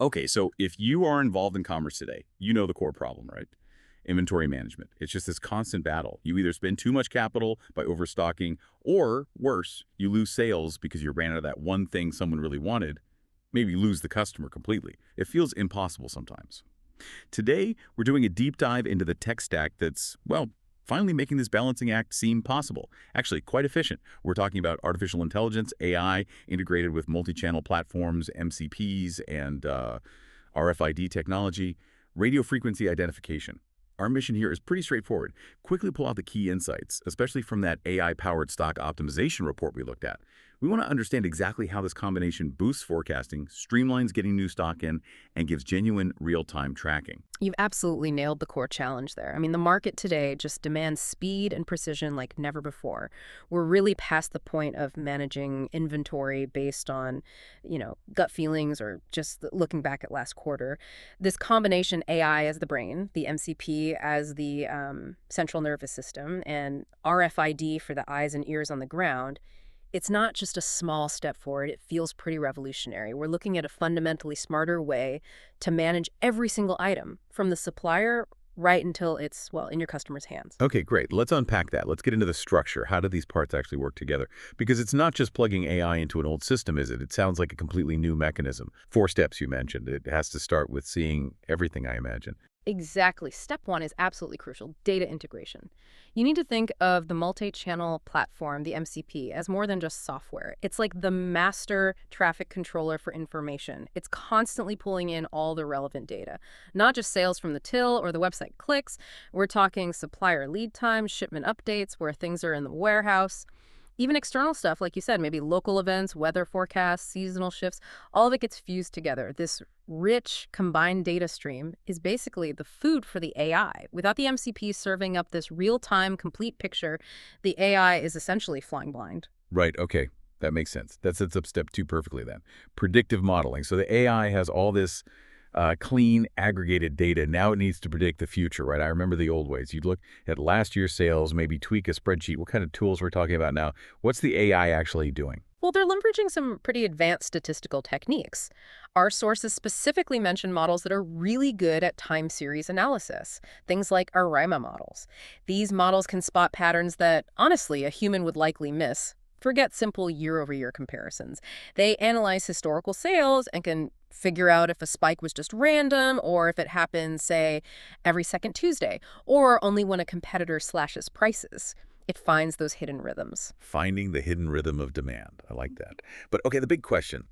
Okay, so if you are involved in commerce today, you know the core problem, right? Inventory management. It's just this constant battle. You either spend too much capital by overstocking, or worse, you lose sales because you ran out of that one thing someone really wanted. Maybe you lose the customer completely. It feels impossible sometimes. Today, we're doing a deep dive into the tech stack that's, well, finally making this balancing act seem possible. Actually, quite efficient. We're talking about artificial intelligence, AI, integrated with multi-channel platforms, MCPs, and RFID technology, radio frequency identification. Our mission here is pretty straightforward. Quickly pull out the key insights, especially from that AI-powered stock optimization report we looked at. We want to understand exactly how this combination boosts forecasting, streamlines getting new stock in, and gives genuine real-time tracking. You've absolutely nailed the core challenge there. I mean, the market today just demands speed and precision like never before. We're really past the point of managing inventory based on, gut feelings or just looking back at last quarter. This combination, AI as the brain, the MCP as the central nervous system, and RFID for the eyes and ears on the ground, it's not just a small step forward. It feels pretty revolutionary. We're looking at a fundamentally smarter way to manage every single item from the supplier right until it's, well, in your customer's hands. Okay, great. Let's unpack that. Let's get into the structure. How do these parts actually work together? Because it's not just plugging AI into an old system, is it? It sounds like a completely new mechanism. 4 steps you mentioned. It has to start with seeing everything, I imagine. Exactly. Step one is absolutely crucial, data integration. You need to think of the multi-channel platform, the MCP, as more than just software. It's like the master traffic controller for information. It's constantly pulling in all the relevant data, not just sales from the till or the website clicks. We're talking supplier lead times, shipment updates, where things are in the warehouse. Even external stuff, like you said, maybe local events, weather forecasts, seasonal shifts, all of it gets fused together. This rich combined data stream is basically the food for the AI. Without the MCP serving up this real-time, complete picture, the AI is essentially flying blind. Right, okay. That makes sense. That sets up step 2 perfectly then. Predictive modeling. So the AI has all this clean, aggregated data. Now it needs to predict the future, right? I remember the old ways. You'd look at last year's sales, maybe tweak a spreadsheet. What kind of tools we're talking about now? What's the AI actually doing? Well, they're leveraging some pretty advanced statistical techniques. Our sources specifically mention models that are really good at time series analysis, things like ARIMA models. These models can spot patterns that, honestly, a human would likely miss. Forget simple year-over-year comparisons. They analyze historical sales and can figure out if a spike was just random or if it happens, say, every second Tuesday, or only when a competitor slashes prices. It finds those hidden rhythms. Finding the hidden rhythm of demand. I like that. But okay, the big question,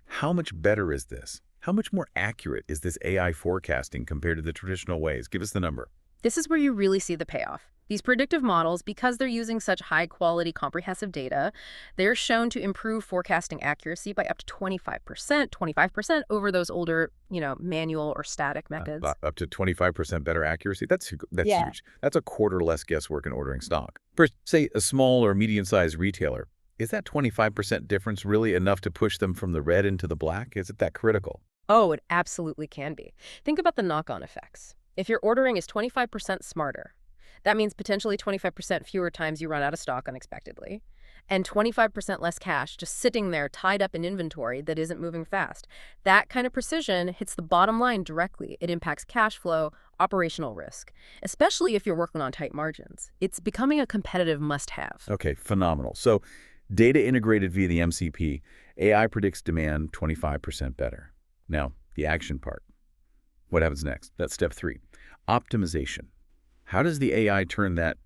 how much better is this? How much more accurate is this AI forecasting compared to the traditional ways? Give us the number. This is where you really see the payoff. These predictive models, because they're using such high-quality, comprehensive data, they're shown to improve forecasting accuracy by up to 25% over those older, manual or static methods. Up to 25% better accuracy? That's Yeah. huge. That's a quarter less guesswork in ordering stock. For, say, a small or medium-sized retailer, is that 25% difference really enough to push them from the red into the black? Is it that critical? Oh, it absolutely can be. Think about the knock-on effects. If your ordering is 25% smarter, that means potentially 25% fewer times you run out of stock unexpectedly, and 25% less cash just sitting there tied up in inventory that isn't moving fast. That kind of precision hits the bottom line directly. It impacts cash flow, operational risk, especially if you're working on tight margins. It's becoming a competitive must-have. Okay, phenomenal. So data integrated via the MCP, AI predicts demand 25% better. Now, the action part. What happens next? That's step 3. Optimization. How does the AI turn that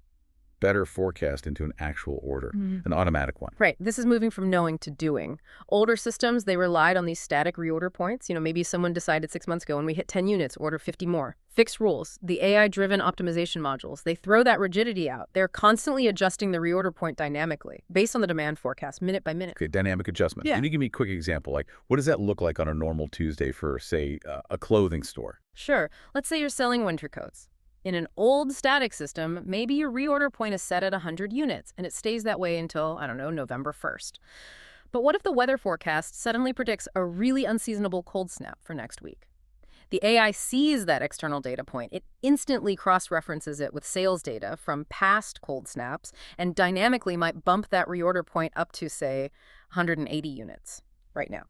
better forecast into an actual order, an automatic one? Right. This is moving from knowing to doing. Older systems, they relied on these static reorder points. Maybe someone decided 6 months ago when we hit 10 units, order 50 more. Fixed rules. The AI-driven optimization modules, they throw that rigidity out. They're constantly adjusting the reorder point dynamically based on the demand forecast, minute by minute. Okay, dynamic adjustment. Yeah. Can you give me a quick example? Like, what does that look like on a normal Tuesday for, say, a clothing store? Sure. Let's say you're selling winter coats. In an old static system, maybe your reorder point is set at 100 units, and it stays that way until, November 1st. But what if the weather forecast suddenly predicts a really unseasonable cold snap for next week? The AI sees that external data point. It instantly cross-references it with sales data from past cold snaps and dynamically might bump that reorder point up to, say, 180 units right now.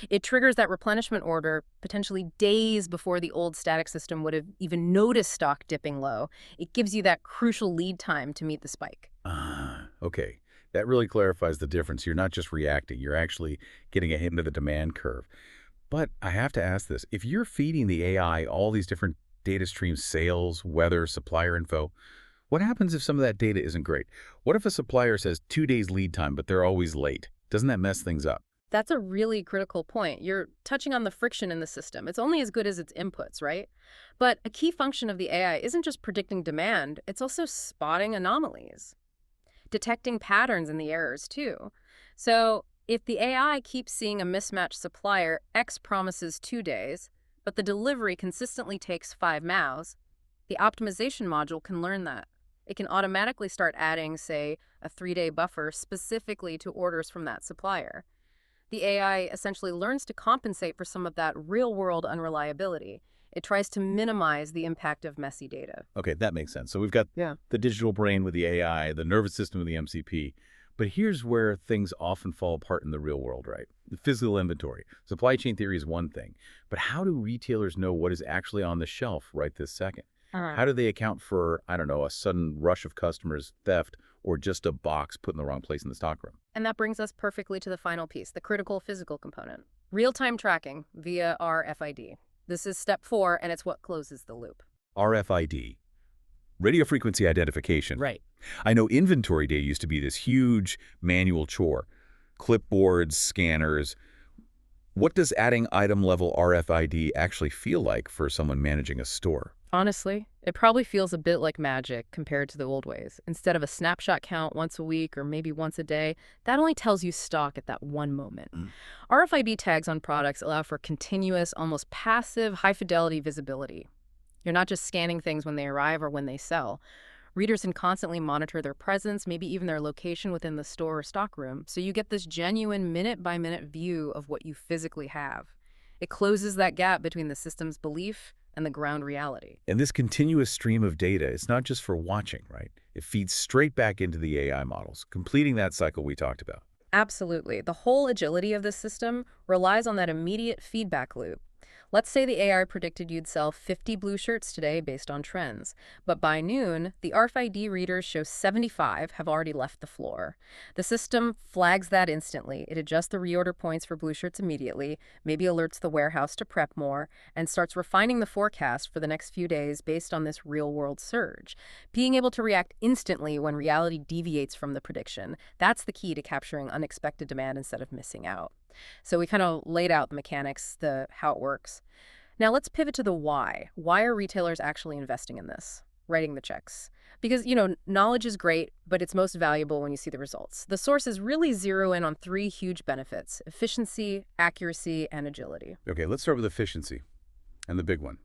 It triggers that replenishment order potentially days before the old static system would have even noticed stock dipping low. It gives you that crucial lead time to meet the spike. Ah, okay. That really clarifies the difference. You're not just reacting, you're actually getting ahead of the demand curve. But I have to ask this. If you're feeding the AI all these different data streams, sales, weather, supplier info, what happens if some of that data isn't great? What if a supplier says 2 days lead time, but they're always late? Doesn't that mess things up? That's a really critical point. You're touching on the friction in the system. It's only as good as its inputs, right? But a key function of the AI isn't just predicting demand, it's also spotting anomalies, detecting patterns in the errors too. So if the AI keeps seeing a mismatched supplier, X promises 2 days, but the delivery consistently takes 5 miles, the optimization module can learn that. It can automatically start adding, say, a 3-day buffer specifically to orders from that supplier. The AI essentially learns to compensate for some of that real-world unreliability. It tries to minimize the impact of messy data. Okay, that makes sense. So we've got Yeah. the digital brain with the AI, the nervous system with the MCP. But here's where things often fall apart in the real world, right? The physical inventory. Supply chain theory is one thing, but how do retailers know what is actually on the shelf right this second? How do they account for, I don't know, a sudden rush of customers, theft, or just a box put in the wrong place in the stockroom? And that brings us perfectly to the final piece, the critical physical component. Real-time tracking via RFID. This is step 4, and it's what closes the loop. RFID, radio frequency identification. Right. I know inventory data used to be this huge manual chore. Clipboards, scanners. What does adding item-level RFID actually feel like for someone managing a store? Honestly, it probably feels a bit like magic compared to the old ways. Instead of a snapshot count once a week or maybe once a day, that only tells you stock at that one moment. Mm. RFID tags on products allow for continuous, almost passive, high-fidelity visibility. You're not just scanning things when they arrive or when they sell. Readers can constantly monitor their presence, maybe even their location within the store or stockroom, so you get this genuine minute-by-minute view of what you physically have. It closes that gap between the system's belief and the ground reality. And this continuous stream of data, it's not just for watching, right? It feeds straight back into the AI models, completing that cycle we talked about. Absolutely. The whole agility of this system relies on that immediate feedback loop. Let's say the AI predicted you'd sell 50 blue shirts today based on trends, but by noon, the RFID readers show 75 have already left the floor. The system flags that instantly. It adjusts the reorder points for blue shirts immediately, maybe alerts the warehouse to prep more, and starts refining the forecast for the next few days based on this real-world surge. Being able to react instantly when reality deviates from the prediction, that's the key to capturing unexpected demand instead of missing out. So we kind of laid out the mechanics, how it works. Now let's pivot to the why. Why are retailers actually investing in this, writing the checks? Because, knowledge is great, but it's most valuable when you see the results. The sources really zero in on 3 huge benefits: efficiency, accuracy, and agility. Okay, let's start with efficiency. And the big one,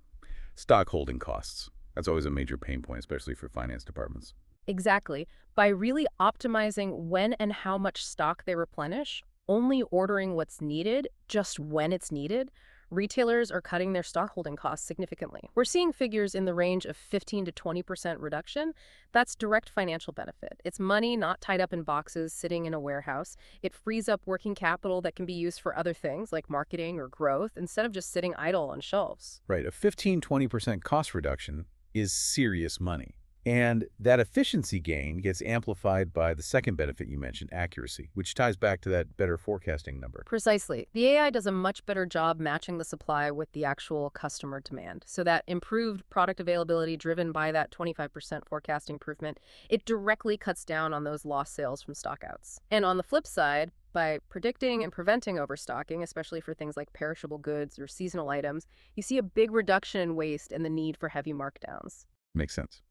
stock holding costs. That's always a major pain point, especially for finance departments. Exactly. By really optimizing when and how much stock they replenish, only ordering what's needed, just when it's needed, retailers are cutting their stock holding costs significantly. We're seeing figures in the range of 15 to 20% reduction. That's direct financial benefit. It's money not tied up in boxes sitting in a warehouse. It frees up working capital that can be used for other things like marketing or growth instead of just sitting idle on shelves. Right, a 15–20% cost reduction is serious money. And that efficiency gain gets amplified by the second benefit you mentioned, accuracy, which ties back to that better forecasting number. Precisely. The AI does a much better job matching the supply with the actual customer demand. So that improved product availability driven by that 25% forecast improvement, it directly cuts down on those lost sales from stockouts. And on the flip side, by predicting and preventing overstocking, especially for things like perishable goods or seasonal items, you see a big reduction in waste and the need for heavy markdowns. Makes sense.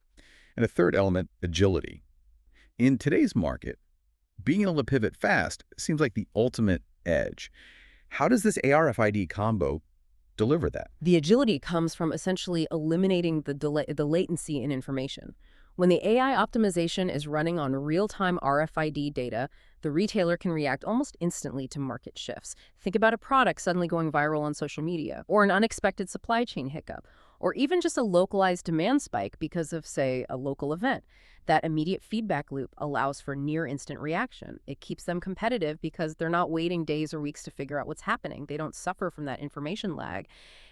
And a third element, agility. In today's market, being able to pivot fast seems like the ultimate edge. How does this ARFID combo deliver that? The agility comes from essentially eliminating the latency in information. When the AI optimization is running on real-time RFID data, the retailer can react almost instantly to market shifts. Think about a product suddenly going viral on social media, or an unexpected supply chain hiccup. or even just a localized demand spike because of, say, a local event. That immediate feedback loop allows for near-instant reaction. It keeps them competitive because they're not waiting days or weeks to figure out what's happening. They don't suffer from that information lag.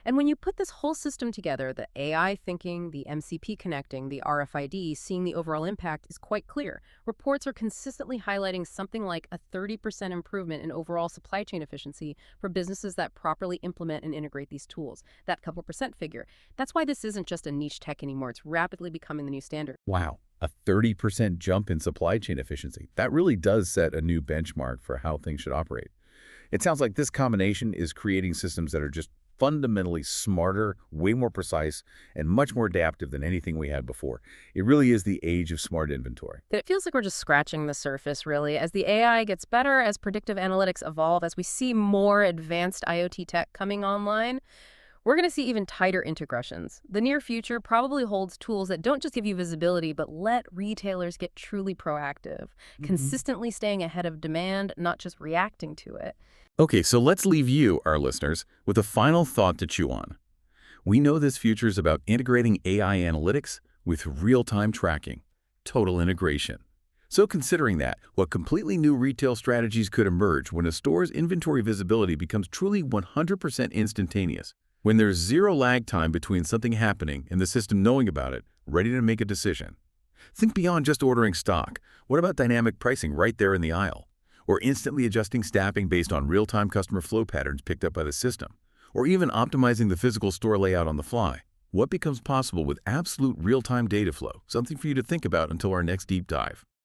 And when you put this whole system together, the AI thinking, the MCP connecting, the RFID, seeing the overall impact is quite clear. Reports are consistently highlighting something like a 30% improvement in overall supply chain efficiency for businesses that properly implement and integrate these tools. That couple percent figure. That's why this isn't just a niche tech anymore. It's rapidly becoming the new standard. Wow, a 30% jump in supply chain efficiency. That really does set a new benchmark for how things should operate. It sounds like this combination is creating systems that are just fundamentally smarter, way more precise, and much more adaptive than anything we had before. It really is the age of smart inventory. It feels like we're just scratching the surface, really. As the AI gets better, as predictive analytics evolve, as we see more advanced IoT tech coming online, we're going to see even tighter integrations. The near future probably holds tools that don't just give you visibility, but let retailers get truly proactive, consistently staying ahead of demand, not just reacting to it. Okay, so let's leave you, our listeners, with a final thought to chew on. We know this future is about integrating AI analytics with real-time tracking, total integration. So considering that, what completely new retail strategies could emerge when a store's inventory visibility becomes truly 100% instantaneous? When there's zero lag time between something happening and the system knowing about it, ready to make a decision. Think beyond just ordering stock. What about dynamic pricing right there in the aisle? Or instantly adjusting staffing based on real-time customer flow patterns picked up by the system? Or even optimizing the physical store layout on the fly? What becomes possible with absolute real-time data flow? Something for you to think about until our next deep dive.